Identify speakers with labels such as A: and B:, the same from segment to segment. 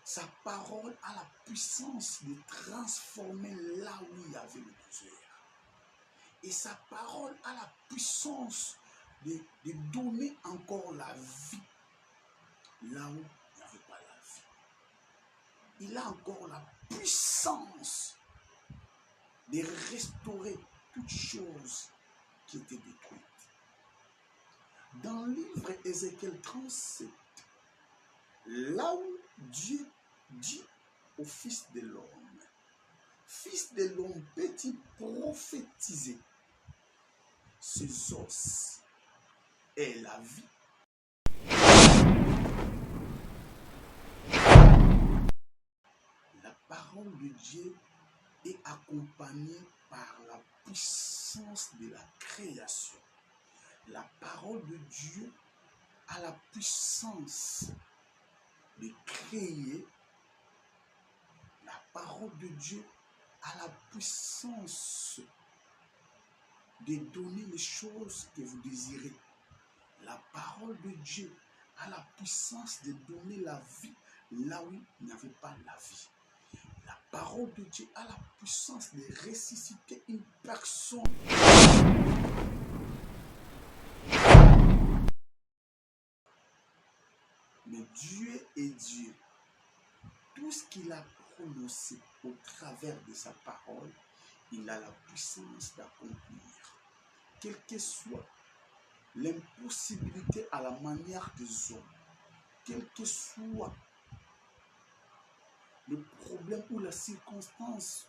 A: Sa parole a la puissance de transformer là où il y avait le désert. Et sa parole a la puissance de donner encore la vie là où il n'y avait pas la vie. Il a encore la puissance de restaurer toutes choses qui étaient détruites. Dans le livre Ézéchiel 37, là où Dieu dit au Fils de l'homme, Fils de l'homme, peux-tu prophétiser ces os et la vie? La parole de Dieu est accompagnée par la puissance de la création. La parole de Dieu a la puissance de créer. La parole de Dieu a la puissance de donner les choses que vous désirez. La parole de Dieu a la puissance de donner la vie là où il n'y avait pas la vie. La parole de Dieu a la puissance de ressusciter une personne. Mais Dieu est Dieu. Tout ce qu'il a prononcé au travers de sa parole, il a la puissance d'accomplir. Quelle que soit l'impossibilité à la manière des hommes, quel que soit le problème ou la circonstance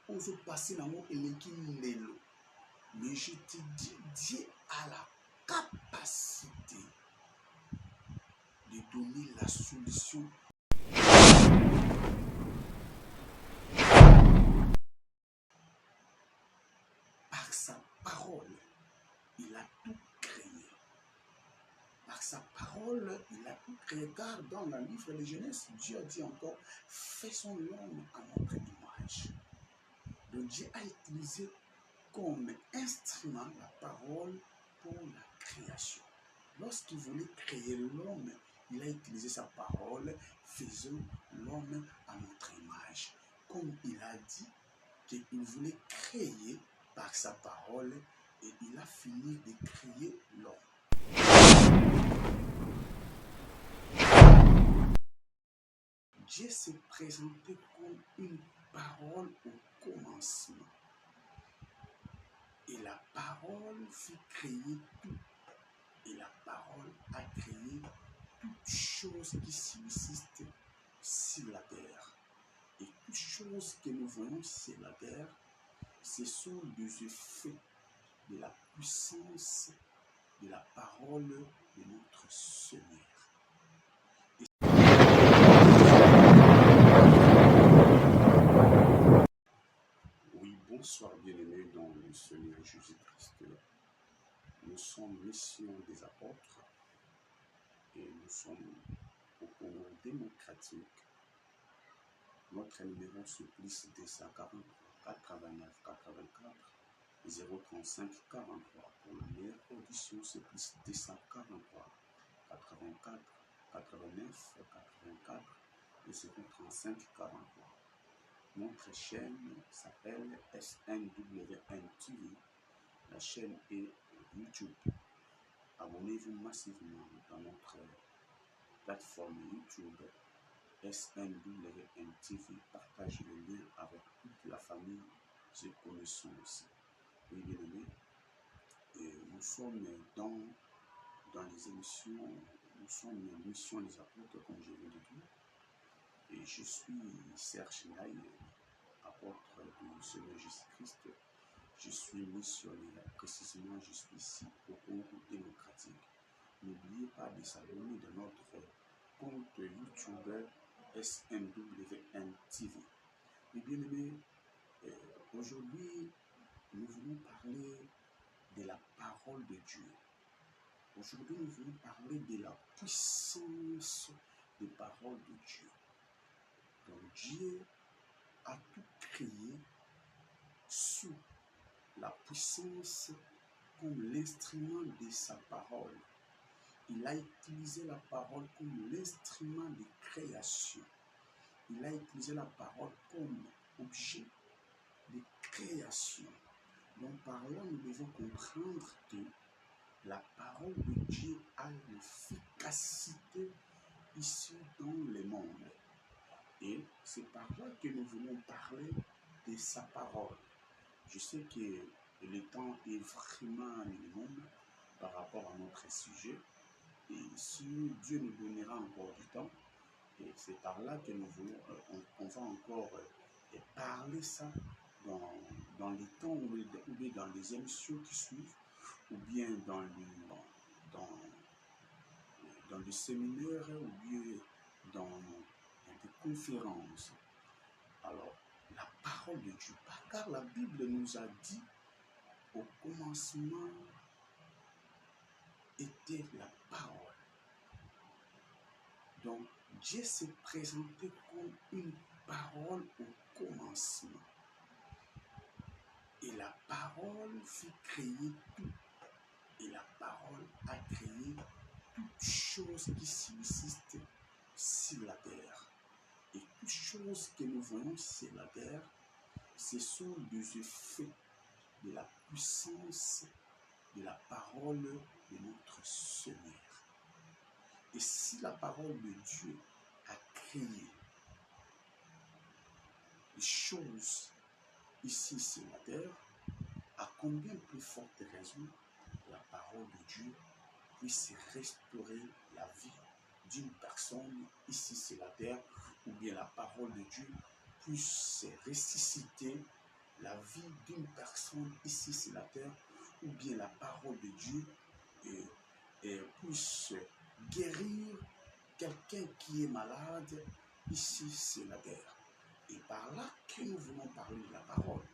A: ose passer dans mon éléquimelo. Mais je te dis, Dieu a la capacité de donner la solution. Par sa parole, il a tout créé. Par sa parole, il a tout créé. Car dans le livre de Genèse, Dieu a dit encore, faisons l'homme à notre image. Donc Dieu a utilisé comme instrument la parole pour la création. Lorsqu'il voulait créer l'homme, il a utilisé sa parole, faisons l'homme à notre image. Comme il a dit qu'il voulait créer par sa parole, et il a fini de créer l'homme. Dieu s'est présenté comme une parole au commencement. Et la parole fit créer tout. Et la parole a créé toutes choses qui subsistent sur la terre. Et toutes choses que nous voyons sur la terre, ce sont des effets de la puissance de la parole de notre Seigneur. Oui, bonsoir bien-aimés dans le Seigneur Jésus-Christ. Nous sommes Mission des Apôtres et nous sommes au Congo démocratique. Notre numéro supplice 243 89 84 035 43. Pour la meilleure audition, supplice 243 84 89 84 et 035 43. Notre chaîne s'appelle SNWN TV. La chaîne est YouTube. Abonnez-vous massivement dans notre plateforme YouTube SNWN TV. Partagez le lien avec toute la famille et connaissances. Oui, bien aimés, nous sommes dans les émissions, nous sommes en mission des apôtres, comme je viens de dire. Et je suis Serge Naï, apôtre du Seigneur Jésus-Christ. Je suis missionnaire, précisément je suis ici au Congo démocratique. N'oubliez pas de s'abonner de notre compte YouTube SNWN TV. Et bien aimés, aujourd'hui nous voulons parler de la parole de Dieu. Aujourd'hui nous voulons parler de la puissance des paroles de Dieu. Donc Dieu a tout créé sous la puissance comme l'instrument de sa parole. Il a utilisé la parole comme l'instrument de création. il a utilisé la parole comme objet de création. Donc par là, nous devons comprendre que la parole de Dieu a l'efficacité ici dans le monde. Et c'est par là que nous voulons parler de sa parole. Je sais que le temps est vraiment minimum par rapport à notre sujet. Et si Dieu nous donnera encore du temps, et c'est par là que nous voulons, on va encore parler ça dans les temps ou bien dans les émissions qui suivent, ou bien dans, dans des séminaires, ou bien dans des conférences. Alors, la parole de Dieu, car la Bible nous a dit au commencement était la parole. Donc, Dieu s'est présenté comme une parole au commencement. Et la parole fit créer tout. Et la parole a créé toutes choses qui subsistent sur la terre. Et toutes choses que nous voyons sur la terre, ce sont des effets de la puissance de la parole de notre Seigneur. Et si la parole de Dieu a créé les choses ici sur la terre, à combien plus forte raison la parole de Dieu puisse restaurer la vie d'une personne ici sur la terre, ou bien la parole de Dieu puisse ressusciter la vie d'une personne ici sur la terre, ou bien la parole de Dieu puisse guérir quelqu'un qui est malade ici sur la terre. Et par là que nous voulons parler de la parole.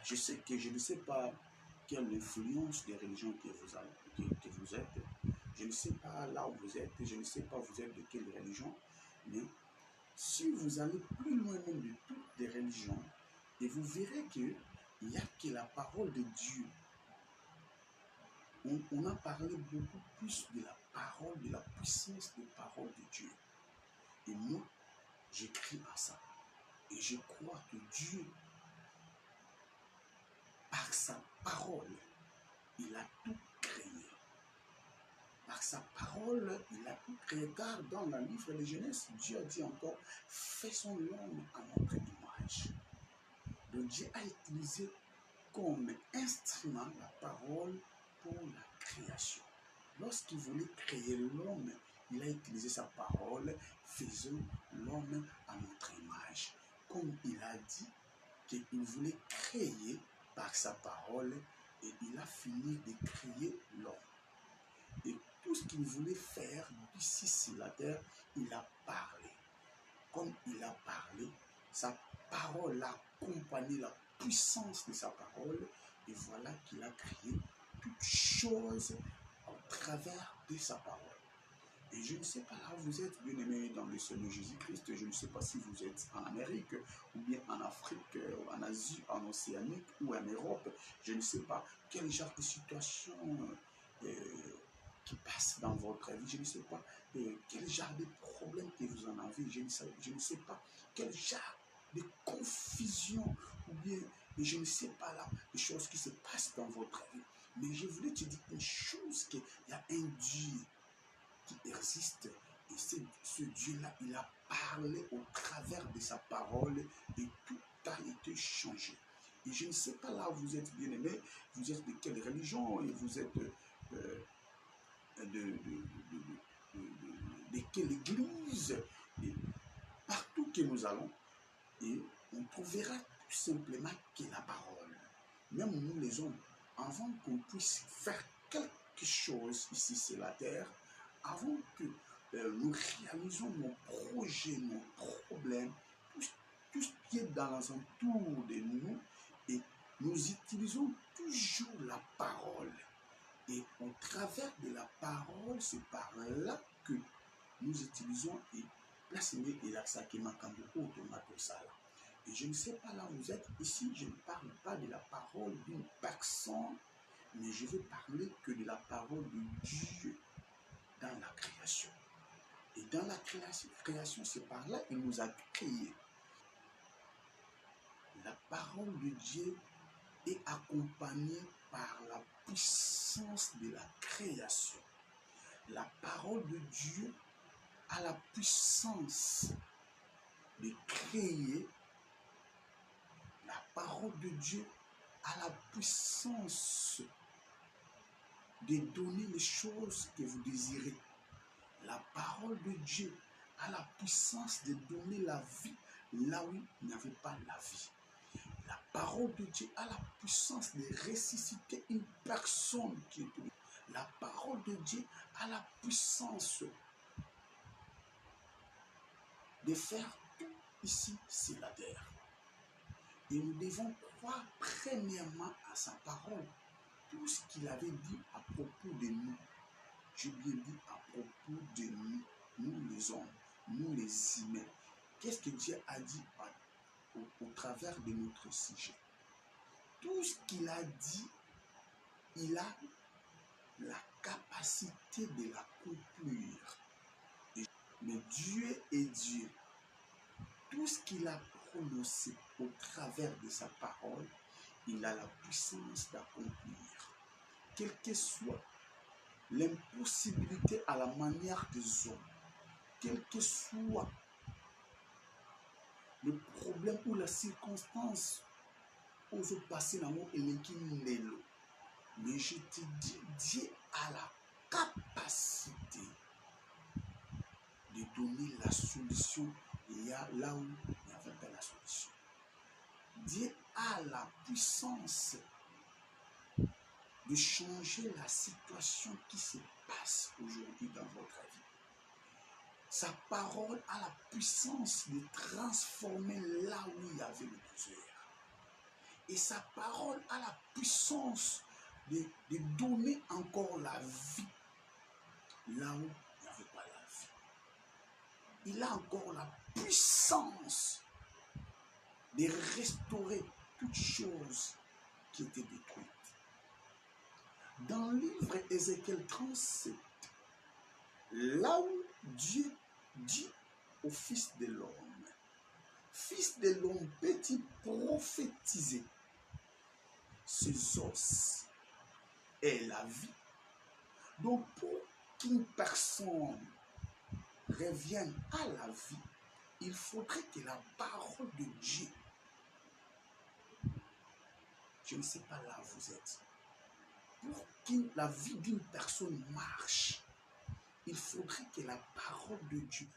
A: Je sais que je ne sais pas quelle influence des religions que vous êtes. Je ne sais pas là où vous êtes, je ne sais pas vous êtes de quelle religion, mais si vous allez plus loin même de toutes les religions, et vous verrez qu'il n'y a que la parole de Dieu. On a parlé beaucoup plus de la parole, de la puissance de la parole de Dieu. Et moi, j'écris à ça. Et je crois que Dieu, par sa parole, il a tout créé. Par sa parole, il a tout créé. Car dans le livre de Genèse, Dieu a dit encore, faisons l'homme à notre image. Donc Dieu a utilisé comme instrument la parole pour la création. Lorsqu'il voulait créer l'homme, il a utilisé sa parole, faisons l'homme à notre image. Comme il a dit qu'il voulait créer par sa parole, et il a fini de créer l'homme. Et tout ce qu'il voulait faire ici sur la terre, il a parlé. Comme il a parlé, sa parole a accompagné la puissance de sa parole, et voilà qu'il a créé toutes choses au travers de sa parole. Et je ne sais pas là où vous êtes, bien aimés dans le Seigneur Jésus-Christ, je ne sais pas si vous êtes en Amérique, ou bien en Afrique, ou en Asie, en Océanie, ou en Europe. Je ne sais pas quel genre de situation qui passe dans votre vie. Je ne sais pas quel genre de problème que vous en avez. Je ne sais pas quel genre de confusion, ou bien je ne sais pas là les choses qui se passent dans votre vie. Mais je voulais te dire une chose, qu'il y a un Dieu qui existe, et ce Dieu-là, il a parlé au travers de sa parole, et tout a été changé. Et je ne sais pas là où vous êtes bien aimés, vous êtes de quelle religion, et vous êtes de quelle église, et partout que nous allons, et on trouvera tout simplement que la parole. Même nous les hommes, avant qu'on puisse faire quelque chose ici sur la terre, avant que nous réalisons nos projets, nos problèmes, tout ce qui est dans l'entour de nous, et nous utilisons toujours la parole. Et au travers de la parole, c'est par là que nous utilisons et placez-moi et la sakima kambo automato sala. Et je ne sais pas là où vous êtes. Ici, je ne parle pas de la parole d'une personne, mais je vais parler que de la parole de Dieu dans la création. Et dans la création, c'est par là qu'il nous a créés. La parole de Dieu est accompagnée par la puissance de la création. La parole de Dieu a la puissance de créer. La parole de Dieu a la puissance de donner les choses que vous désirez. La parole de Dieu a la puissance de donner la vie là où il n'y avait pas la vie. La parole de Dieu a la puissance de ressusciter une personne qui est morte. La parole de Dieu a la puissance de faire tout ici sur la terre. Et nous devons croire premièrement à sa parole. Tout ce qu'il avait dit à propos de nous, j'ai bien dit à propos de nous, nous les hommes, nous les humains. Qu'est-ce que Dieu a dit au travers de notre sujet? Tout ce qu'il a dit, il a la capacité de l'accomplir. Mais Dieu est Dieu. Tout ce qu'il a prononcé au travers de sa parole, il a la puissance d'accomplir. Quelle que soit l'impossibilité à la manière des hommes, quel que soit le problème ou la circonstance ose passer dans mon éléquin, mais je te dis, Dieu a la capacité de donner la solution là où il n'y avait pas la solution. Dieu a la puissance de changer la situation qui se passe aujourd'hui dans votre vie. Sa parole a la puissance de transformer là où il y avait le désert. Et sa parole a la puissance de donner encore la vie là où il n'y avait pas la vie. Il a encore la puissance de restaurer toutes choses qui étaient détruites. Dans le livre Ézéchiel 37, là où Dieu dit au Fils de l'homme, Fils de l'homme, peux-tu prophétiser ces os et la vie? Donc pour qu'une personne revienne à la vie, il faudrait que la parole de Dieu, je ne sais pas là où vous êtes, pour que la vie d'une personne marche, il faudrait que la parole de Dieu